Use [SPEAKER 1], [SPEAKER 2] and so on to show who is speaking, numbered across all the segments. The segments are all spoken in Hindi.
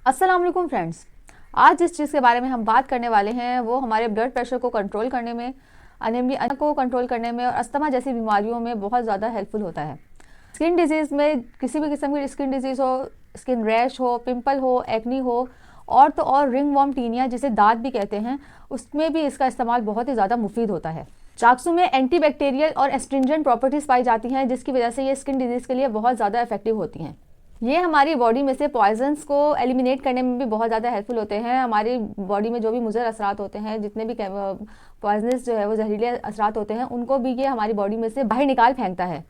[SPEAKER 1] अस्सलाम वालेकुम फ्रेंड्स। आज जिस चीज़ के बारे में हम बात करने वाले हैं वो हमारे ब्लड प्रेशर को कंट्रोल करने में, अनीमिया को कंट्रोल करने में और अस्थमा जैसी बीमारियों में बहुत ज़्यादा हेल्पफुल होता है। स्किन डिजीज़ में किसी भी किस्म की स्किन डिजीज़ हो, स्किन रैश हो, पिंपल हो, एक्नी हो और तो और रिंग वॉर्म टीनिया जिसे दाद भी कहते हैं, उसमें भी इसका इस्तेमाल बहुत ही ज़्यादा मुफीद होता है। चाक्सू में एंटीबैक्टीरियल और एस्ट्रिंजेंट प्रॉपर्टीज़ पाई जाती हैं जिसकी वजह से ये स्किन डिजीज़ के लिए बहुत ज़्यादा इफेक्टिव होती हैं। ये हमारी बॉडी में से पॉइजन्स को एलिमिनेट करने में भी बहुत ज़्यादा हेल्पफुल होते हैं। हमारी बॉडी में जो भी मुज़र असरात होते हैं, जितने भी पॉइजनस जो है वो जहरीले असरात होते हैं, उनको भी ये हमारी बॉडी में से बाहर निकाल फेंकता है।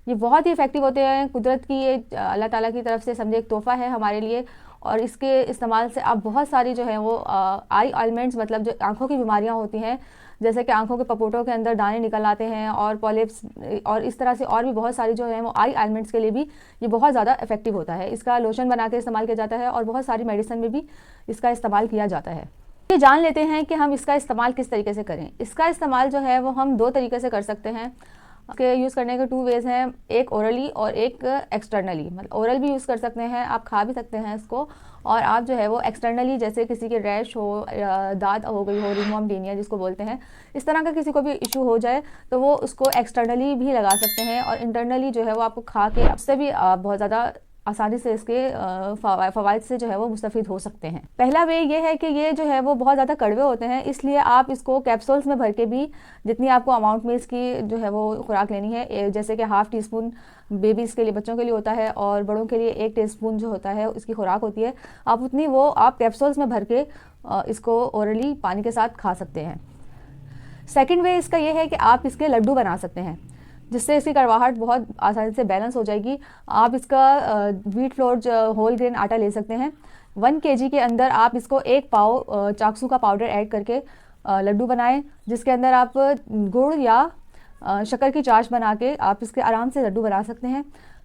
[SPEAKER 1] ये बहुत ही इफेक्टिव होते हैं। कुदरत की ये अल्लाह ताला की तरफ से समझे एक तोहफ़ा है हमारे लिए। और इसके इस्तेमाल से आप बहुत सारी जो है वो आई ऑइंटमेंट्स, मतलब जो आँखों की बीमारियाँ होती हैं, जैसे कि आंखों के पपोटों के अंदर दाने निकल आते हैं और पॉलिप्स और इस तरह से और भी बहुत सारी जो है वो आई ऑइंटमेंट्स के लिए भी ये बहुत ज़्यादा इफेक्टिव होता है। इसका लोशन बना के इस्तेमाल किया जाता है और बहुत सारी मेडिसिन में भी इसका इस्तेमाल किया जाता है। ये जान लेते हैं कि हम इसका इस्तेमाल किस तरीके से करें। इसका इस्तेमाल जो है वो हम दो तरीके से कर सकते हैं। के यूज़ करने के टू वेज़ हैं, एक ओरली और एक एक्सटर्नली। मतलब ओरल भी यूज़ कर सकते हैं, आप खा भी सकते हैं इसको, और आप जो है वो एक्सटर्नली, जैसे किसी के रैश हो, दाद हो गई हो, रिंग वॉर्म टीनिया जिसको बोलते हैं, इस तरह का किसी को भी इशू हो जाए तो वो उसको एक्सटर्नली भी लगा सकते हैं। और इंटरनली जो है वो आपको खा के उससे भी बहुत ज़्यादा आसानी से इसके फ़वाइद से जो है वो मुस्तफ़ीद हो सकते हैं। पहला वे ये है कि ये जो है वो बहुत ज़्यादा कड़वे होते हैं, इसलिए आप इसको कैप्सूल्स में भर के भी, जितनी आपको अमाउंट में इसकी जो है वो खुराक लेनी है, जैसे कि ½ टीस्पून बेबीज़ के लिए, बच्चों के लिए होता है, और बड़ों के लिए 1 टीस्पून जो होता है इसकी खुराक होती है, आप उतनी वो आप कैप्सूल्स में भर के इसको ओरली पानी के साथ खा सकते हैं। सेकेंड वे इसका ये है कि आप इसके लड्डू बना सकते हैं, जिससे इसकी कड़वाहट बहुत आसानी से बैलेंस हो जाएगी। आप इसका व्हीट फ्लोर होल ग्रेन आटा ले सकते हैं। 1 kg के अंदर आप इसको 1 पाव चाक्सू का पाउडर ऐड करके लड्डू बनाएं, जिसके अंदर आप गुड़ या शक्कर की चाश बना के आप इसके आराम से लड्डू बना सकते हैं,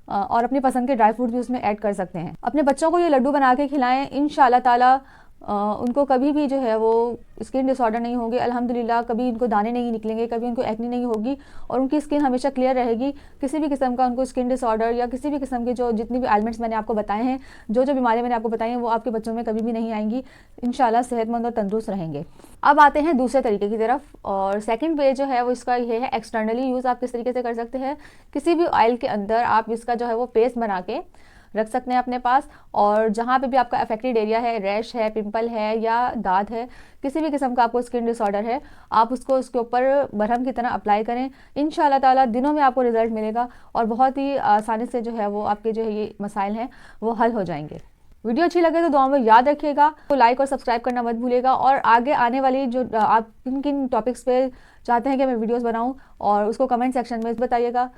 [SPEAKER 1] और अपनी पसंद के ड्राई फ्रूट भी उसमें ऐड कर सकते हैं। अपने बच्चों को ये लड्डू बना के खिलाएं, इंशाअल्लाह ताला उनको कभी भी जो है वो स्किन डिसऑर्डर नहीं होंगे अल्हम्दुलिल्लाह। कभी उनको दाने नहीं निकलेंगे, कभी उनको एक्नी नहीं होगी, और उनकी स्किन हमेशा क्लियर रहेगी। किसी भी किस्म का उनको स्किन डिसऑर्डर या किसी भी किस्म के जो जितनी भी एलिमेंट्स मैंने आपको बताए हैं, जो जो बीमारियां मैंने आपको बताई हैं, वो आपके बच्चों में कभी भी नहीं आएंगी। इंशाल्लाह सेहतमंद और तंदुरुस्त रहेंगे। अब आते हैं दूसरे तरीके की तरफ, और सेकेंड वे जो है वो इसका ये है एक्सटर्नली यूज़ आप किस तरीके से कर सकते हैं। किसी भी ऑयल के अंदर आप इसका जो है वो पेस्ट बना के रख सकते हैं अपने पास, और जहाँ पे भी आपका अफेक्टेड एरिया है, रैश है, पिंपल है या दाद है, किसी भी किस्म का आपको स्किन डिसऑर्डर है, आप उसको उसके ऊपर मरहम की तरह अप्लाई करें। इंशाल्लाह ताला दिनों में आपको रिजल्ट मिलेगा और बहुत ही आसानी से जो है वो आपके जो है ये मसाइल हैं वो हल हो जाएंगे। वीडियो अच्छी लगे तो दुआ में याद रखिएगा, तो लाइक और सब्सक्राइब करना मत भूलिएगा। और आगे आने वाली जो आप किन किन टॉपिक्स पे चाहते हैं कि मैं वीडियोज़ बनाऊँ, और उसको कमेंट सेक्शन में बताइएगा।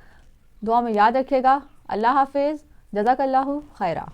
[SPEAKER 1] दुआ में याद रखिएगा। अल्लाह हाफिज़, जज़ाकल्लाहु खैरा।